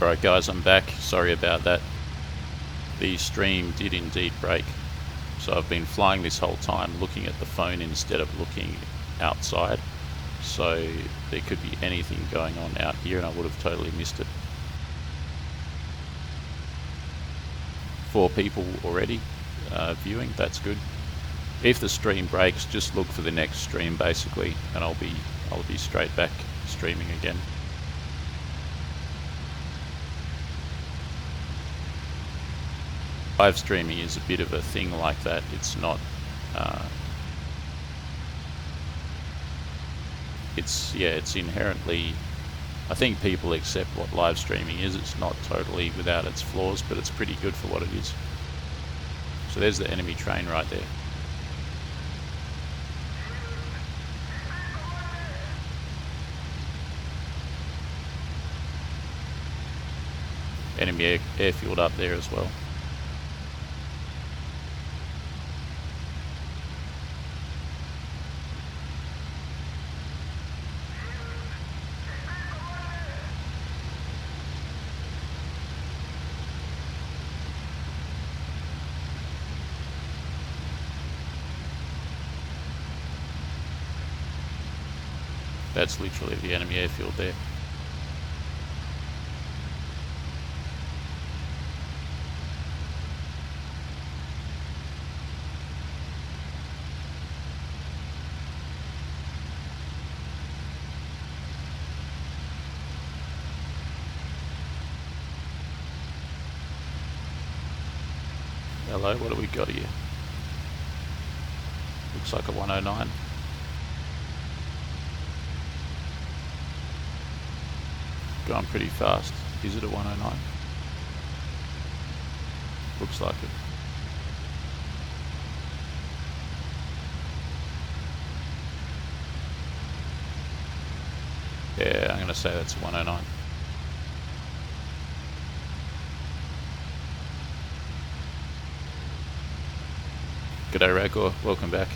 Alright guys, I'm back. Sorry about that. The stream did indeed break. So I've been flying this whole time looking at the phone instead of looking outside. So there could be anything going on out here and I would have totally missed it. 4 people already viewing, that's good. If the stream breaks, just look for the next stream basically, and I'll be straight back streaming again. Live streaming is a bit of a thing like that. It's not it's inherently, I think people accept what live streaming is. It's not totally without its flaws, but it's pretty good for what it is. So there's the enemy train right there. Enemy airfield up there as well. That's literally the enemy airfield there. Hello, what do we got here? Looks like a 109. Going pretty fast. Is it a 109? Looks like it. Yeah, I'm going to say that's a 109. G'day Ragor, welcome back.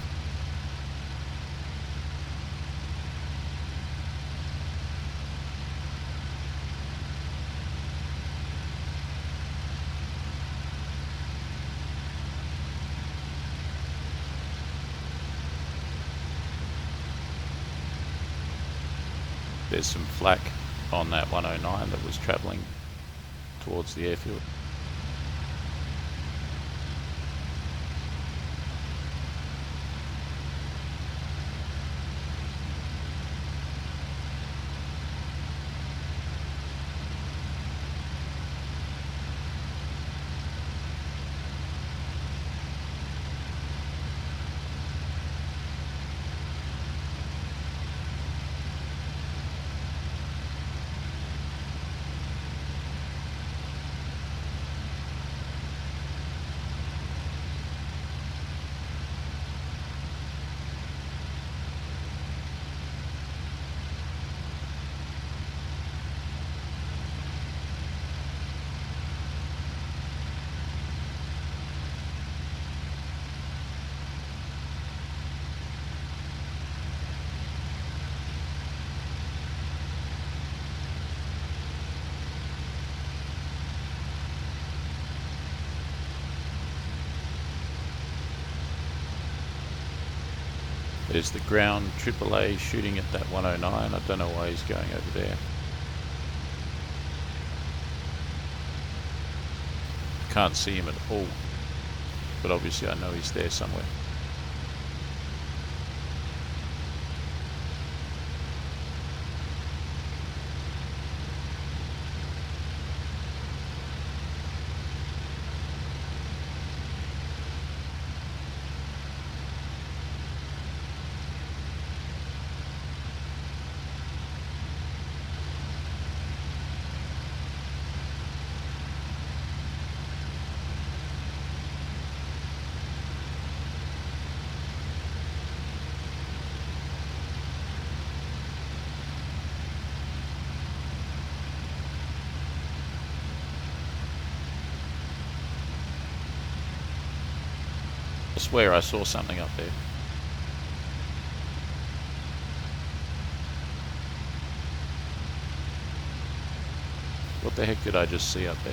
There's some flak on that 109 that was travelling towards the airfield. There's the ground AAA shooting at that 109. I don't know why he's going over there. Can't see him at all, but obviously I know he's there somewhere. I swear I saw something up there. What the heck did I just see up there?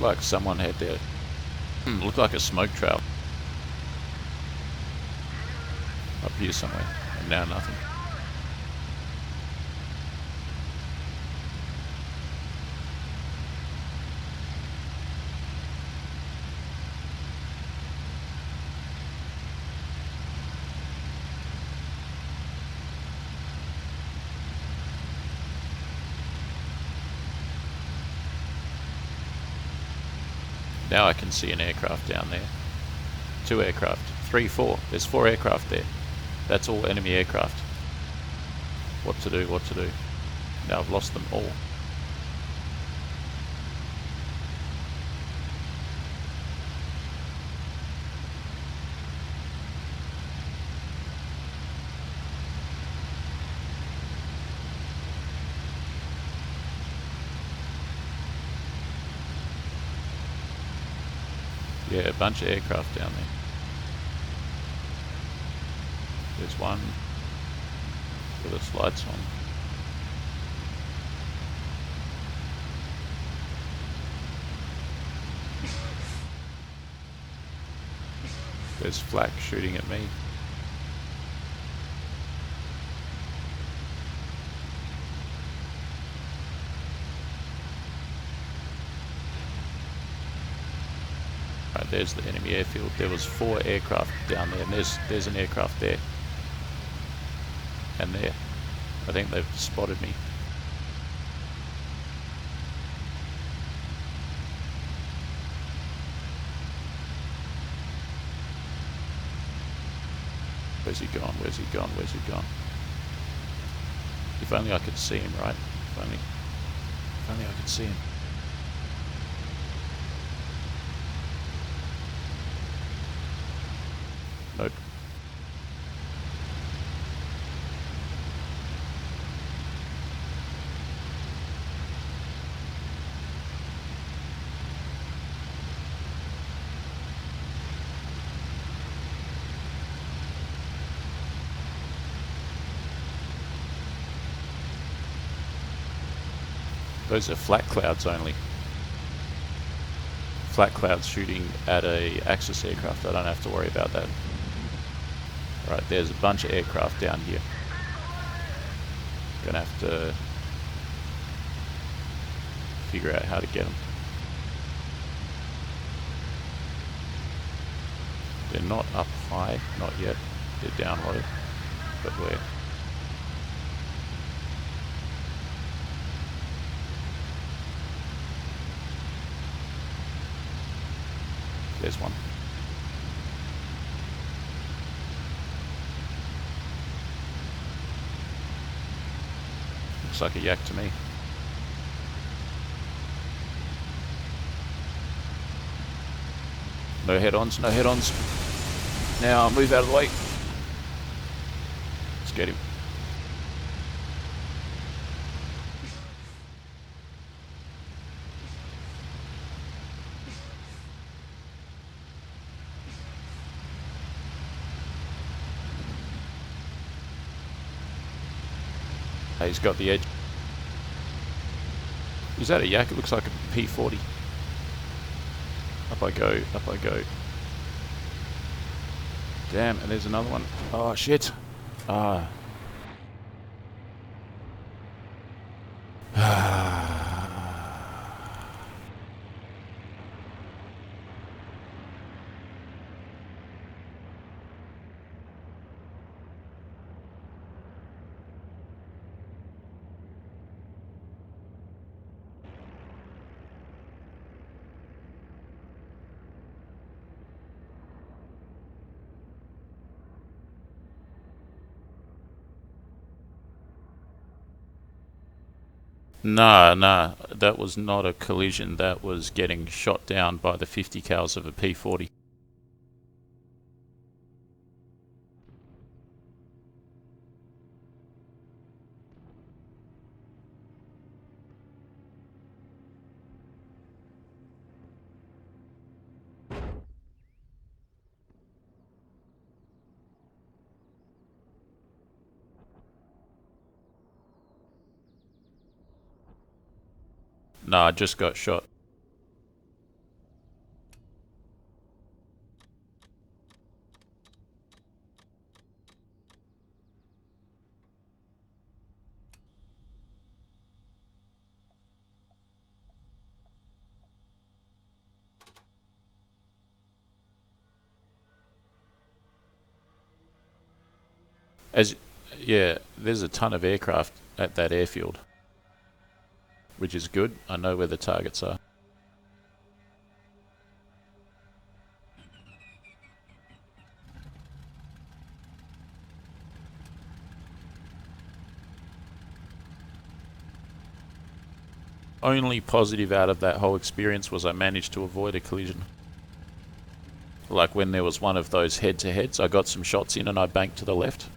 Like someone had their... looked like a smoke trail. Up here somewhere. And now nothing. Now I can see an aircraft down there. 2 aircraft. 3, 4. There's 4 aircraft there. That's all enemy aircraft. What to do, what to do. Now I've lost them all. Yeah, a bunch of aircraft down there. There's one with its lights on. There's flak shooting at me. Right, there's the enemy airfield. There was 4 aircraft down there, and there's an aircraft there. And there. I think they've spotted me. Where's he gone? Where's he gone? Where's he gone? If only I could see him, right? If only I could see him. Nope. Those are flat clouds only. Flat clouds shooting at a Axis aircraft. I don't have to worry about that. Right, there's a bunch of aircraft down here. Gonna have to figure out how to get them. They're not up high, not yet. They're down low, but where? There's one. Looks like a yak to me. No head-ons, no head-ons. Now move out of the way. Let's get him. He's got the edge. Is that a yak? It looks like a P40. Up I go, up I go. Damn, and there's another one. Oh shit. Ah. Nah, that was not a collision. That was getting shot down by the 50 cals of a P40. No, I just got shot. As yeah, there's a ton of aircraft at that airfield, which is good. I know where the targets are. Only positive out of that whole experience was I managed to avoid a collision. Like when there was one of those head-to-heads, I got some shots in and I banked to the left.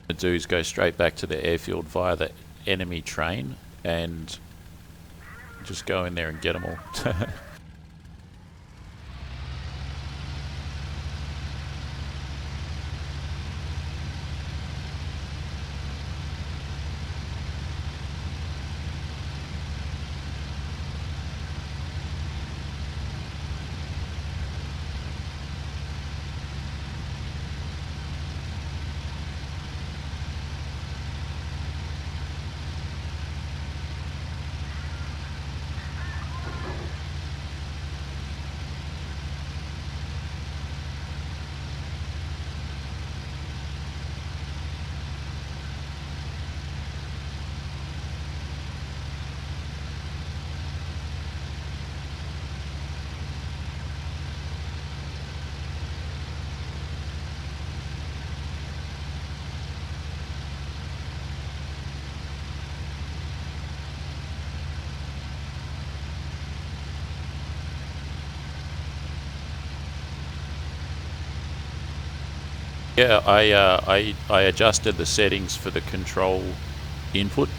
To do is go straight back to the airfield via the enemy train and just go in there and get them all. Yeah, I adjusted the settings for the control input,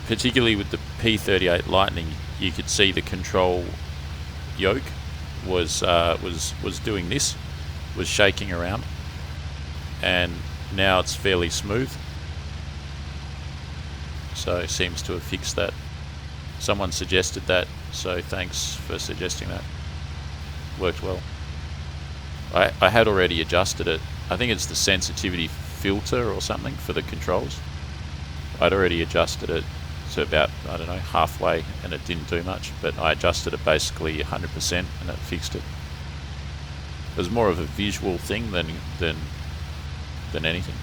particularly with the P38 Lightning. You could see the control yoke was doing this, was shaking around, and now it's fairly smooth. So it seems to have fixed that. Someone suggested that, so thanks for suggesting that. Worked well. I had already adjusted it. I think it's the sensitivity filter or something for the controls. I'd already adjusted it to about, I don't know, halfway, and it didn't do much, but I adjusted it basically 100% and it fixed it. It was more of a visual thing than anything.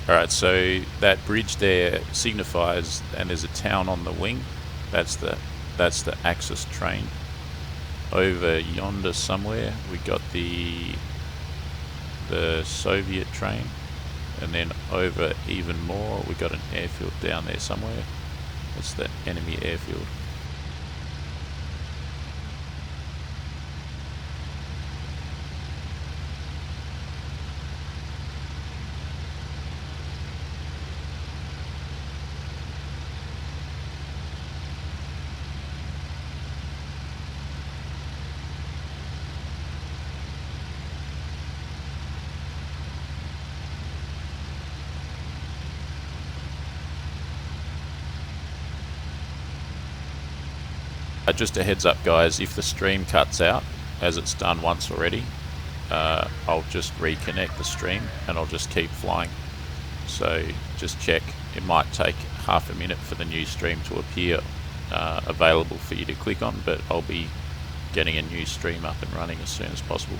Alright, so that bridge there signifies, and there's a town on the wing. That's the Axis train. Over yonder somewhere we got the Soviet train, and then over even more we got an airfield down there somewhere. That's the enemy airfield. Just a heads up guys, if the stream cuts out, as it's done once already, I'll just reconnect the stream and I'll just keep flying. So just check, it might take half a minute for the new stream to appear available for you to click on, but I'll be getting a new stream up and running as soon as possible.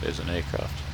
There's an aircraft.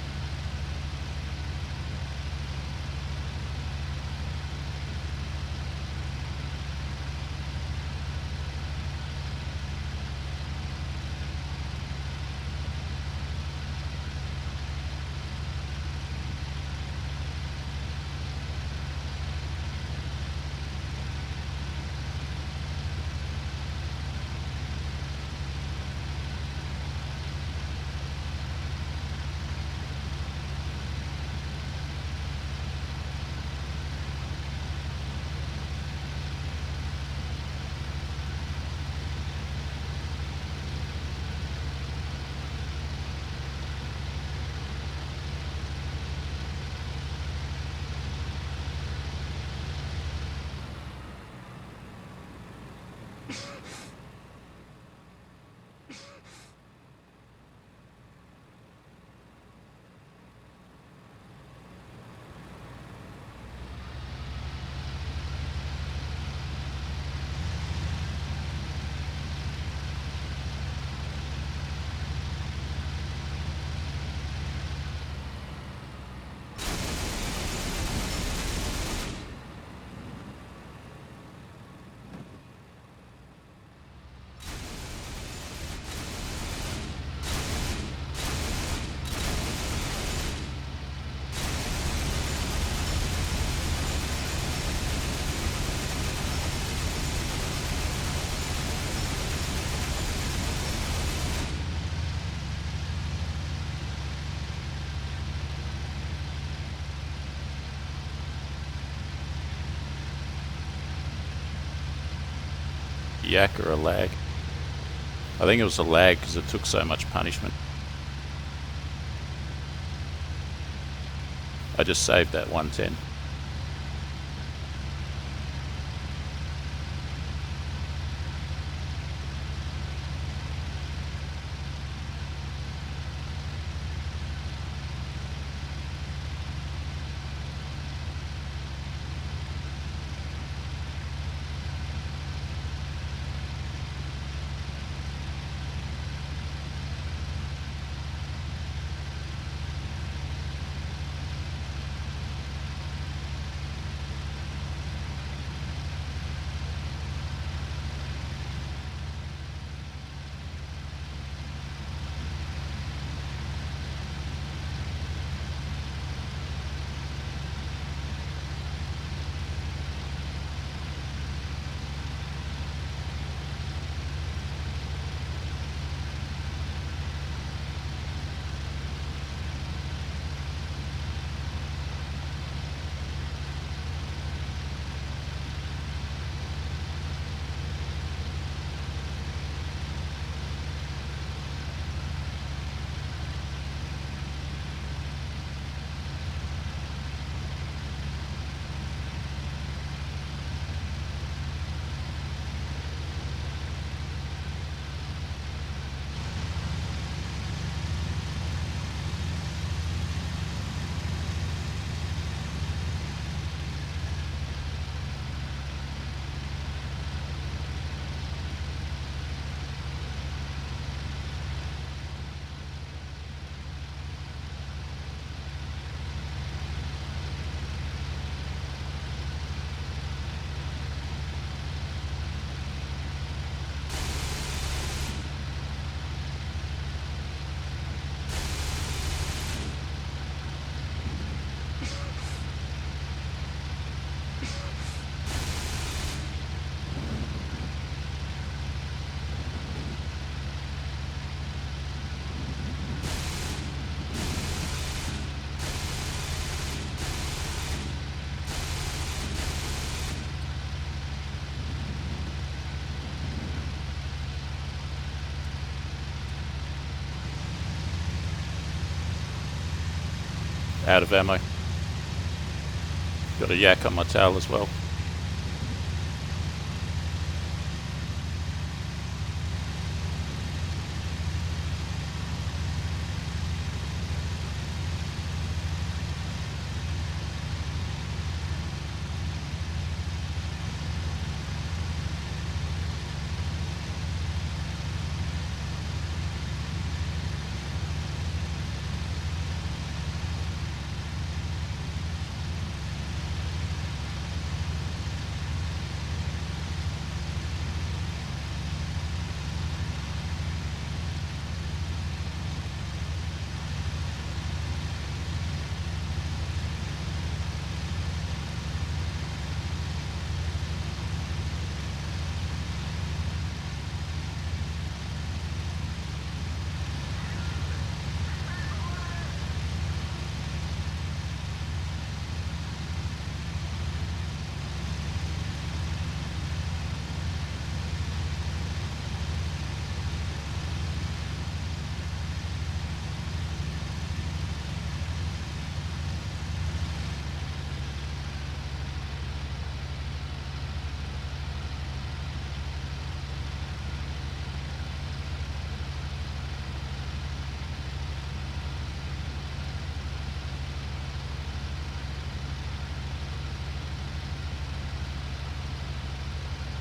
Yak or a lag? I think it was a lag because it took so much punishment. I just saved that 110. Out of ammo. Got a yak on my tail as well.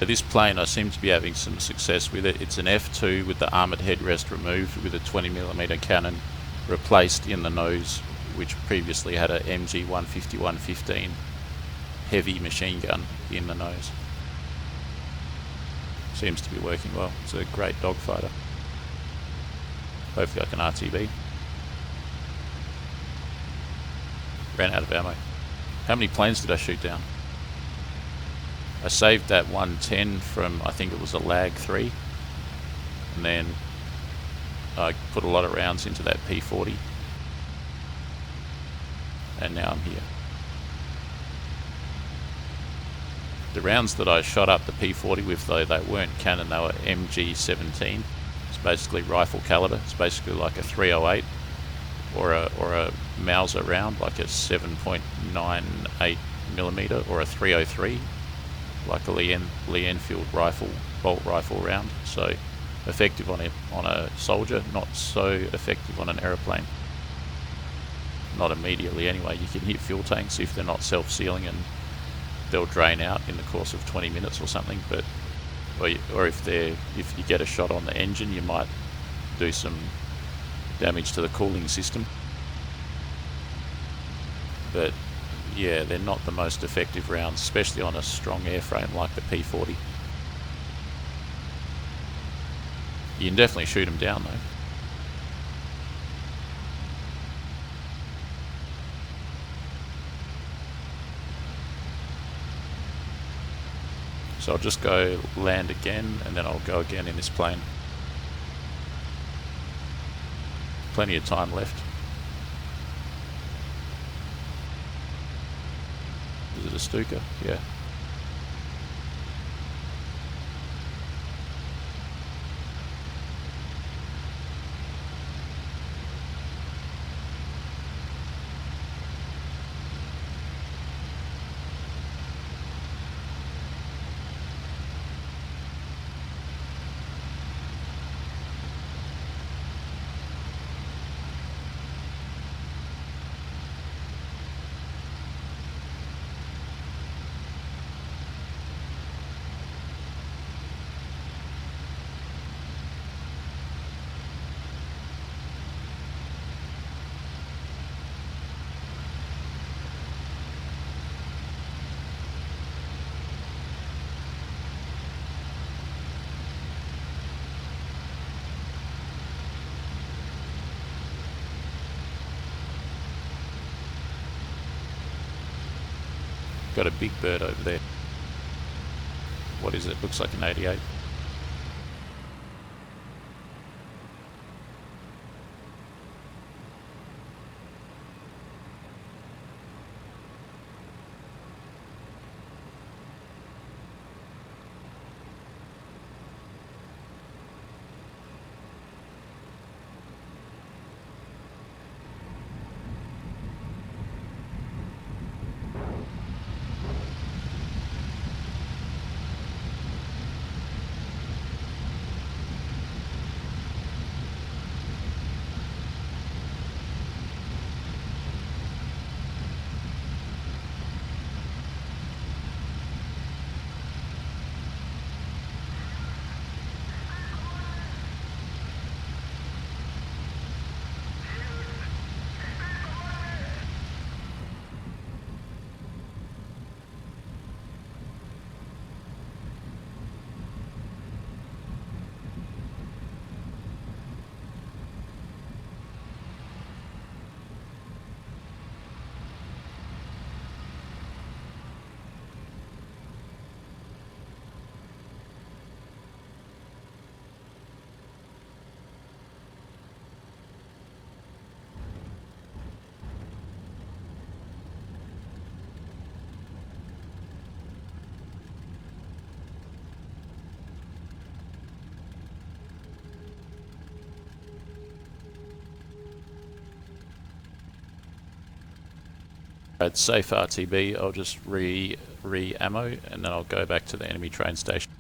This plane, I seem to be having some success with it. It's an F2 with the armoured headrest removed, with a 20mm cannon replaced in the nose, which previously had a MG 150-115 heavy machine gun in the nose. Seems to be working well. It's a great dogfighter. Hopefully I can RTB. Ran out of ammo. How many planes did I shoot down? I saved that 110 from, I think it was a Lag 3, and then I put a lot of rounds into that P40, and now I'm here. The rounds that I shot up the P40 with, though, they weren't cannon, they were MG17. It's basically rifle caliber. It's basically like a 308 or a Mauser round, like a 7.98mm, or a 303. Like a Lee Enfield rifle, bolt rifle round. So effective on a soldier, not so effective on an aeroplane. Not immediately anyway. You can hit fuel tanks if they're not self-sealing, and they'll drain out in the course of 20 minutes or something. But or if you get a shot on the engine, you might do some damage to the cooling system. But yeah, they're not the most effective rounds, especially on a strong airframe like the P40. You can definitely shoot them down though. So I'll just go land again, and then I'll go again in this plane. Plenty of time left. Is it a Stuka? Yeah. Got a big bird over there. What is it? Looks like an 88. At safe RTB, I'll just re-ammo and then I'll go back to the enemy train station.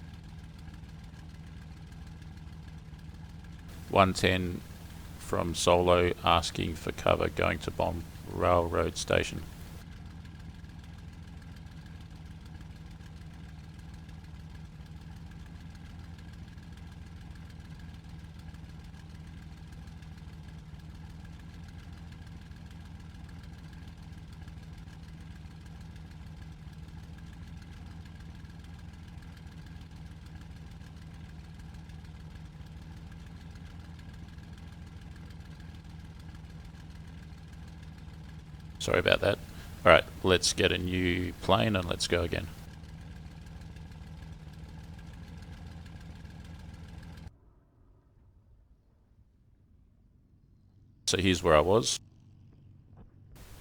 110 from Solo asking for cover, going to bomb railroad station. Sorry about that. Alright, let's get a new plane and let's go again. So here's where I was.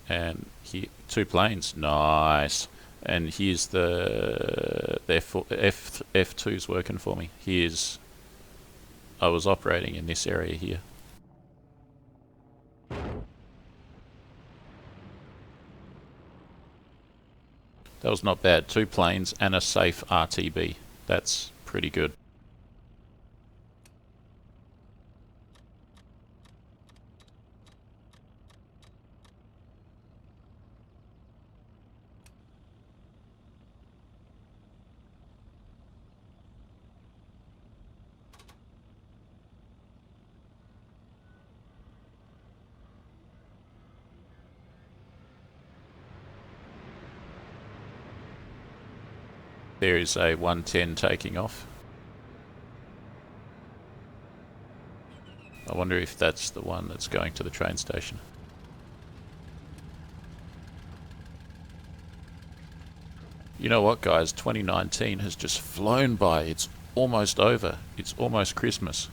And here, 2 planes. Nice. And here's the F2's working for me. I was operating in this area here. That was not bad. 2 planes and a safe RTB. That's pretty good. There is a 110 taking off. I wonder if that's the one that's going to the train station. You know what, guys? 2019 has just flown by. It's almost over. It's almost Christmas.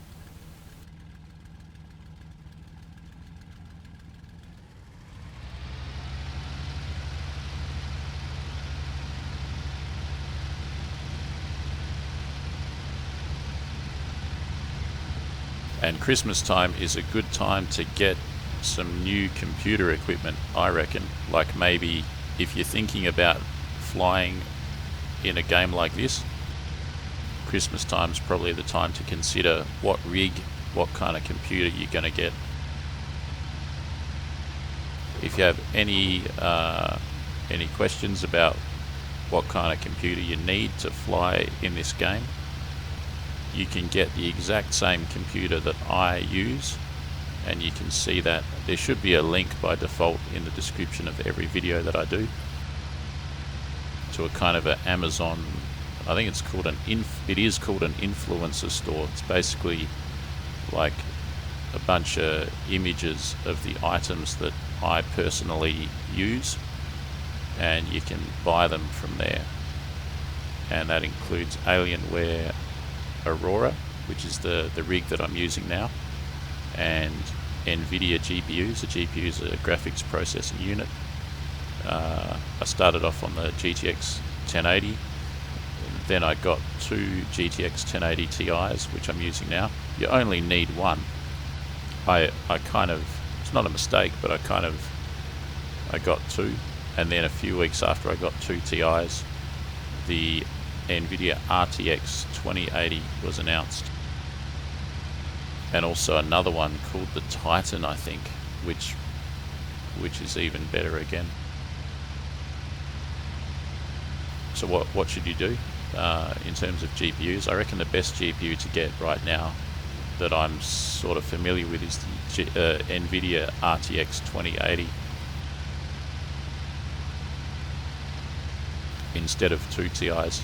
And Christmas time is a good time to get some new computer equipment, I reckon. Like maybe if you're thinking about flying in a game like this, Christmas time's probably the time to consider what rig, what kind of computer you're going to get. If you have any questions about what kind of computer you need to fly in this game, you can get the exact same computer that I use, and you can see that there should be a link by default in the description of every video that I do to a kind of an Amazon, I think it's called it is called an influencer store. It's basically like a bunch of images of the items that I personally use, and you can buy them from there. And that includes Alienware Aurora, which is the rig that I'm using now, and NVIDIA GPUs. The GPU is a graphics processing unit. I started off on the GTX 1080, then I got 2 GTX 1080 Ti's, which I'm using now. You only need one. I kind of, it's not a mistake, but I got 2, and then a few weeks after I got 2 Ti's, the NVIDIA RTX 2080 was announced, and also another one called the Titan, I think, which is even better again. So what should you do in terms of GPUs? I reckon the best GPU to get right now that I'm sort of familiar with is the NVIDIA RTX 2080. Instead of 2 TIs,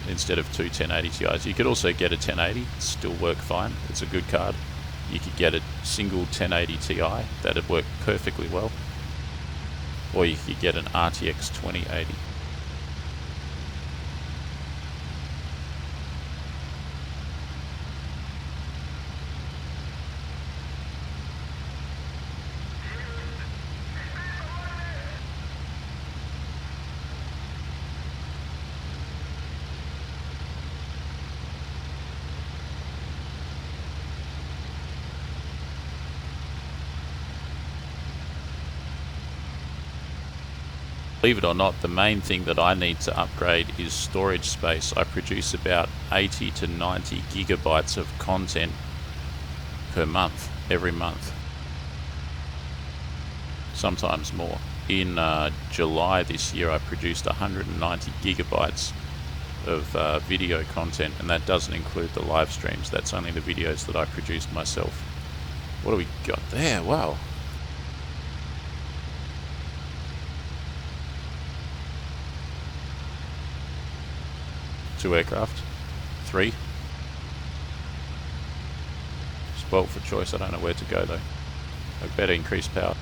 instead of 2 1080 Ti's. You could also get a 1080, still work fine. It's a good card. You could get a single 1080 Ti, that'd work perfectly well. Or you could get an RTX 2080. Believe it or not, the main thing that I need to upgrade is storage space. I produce about 80 to 90 gigabytes of content per month, every month. Sometimes more. In July this year, I produced 190 gigabytes of video content, and that doesn't include the live streams. That's only the videos that I produced myself. What do we got there? Wow. 2 aircraft. 3. Spoiled for choice. I don't know where to go though. I better increase power.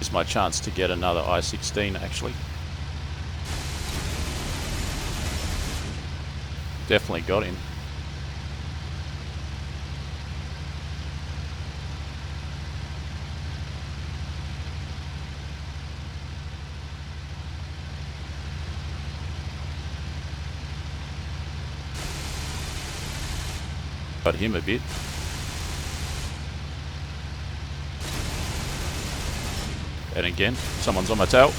It's my chance to get another I-16 actually. Definitely got him. Got him a bit. And again, someone's on my tail.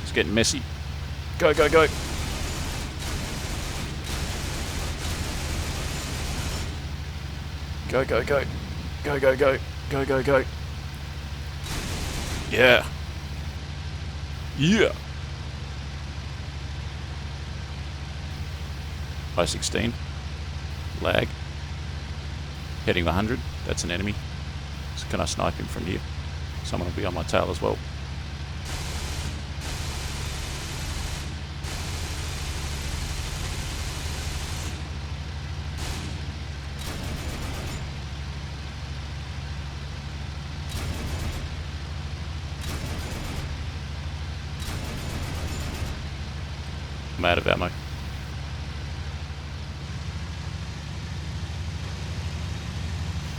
It's getting messy. Go, go, go. Go, go, go. Go, go, go. Go, go, go. Yeah. Yeah. I-16. Lag. Heading 100. That's an enemy. So can I snipe him from here? Someone will be on my tail as well. I'm out of ammo.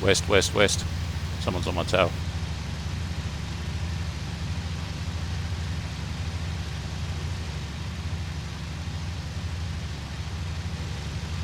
West, west, west. Someone's on my tail.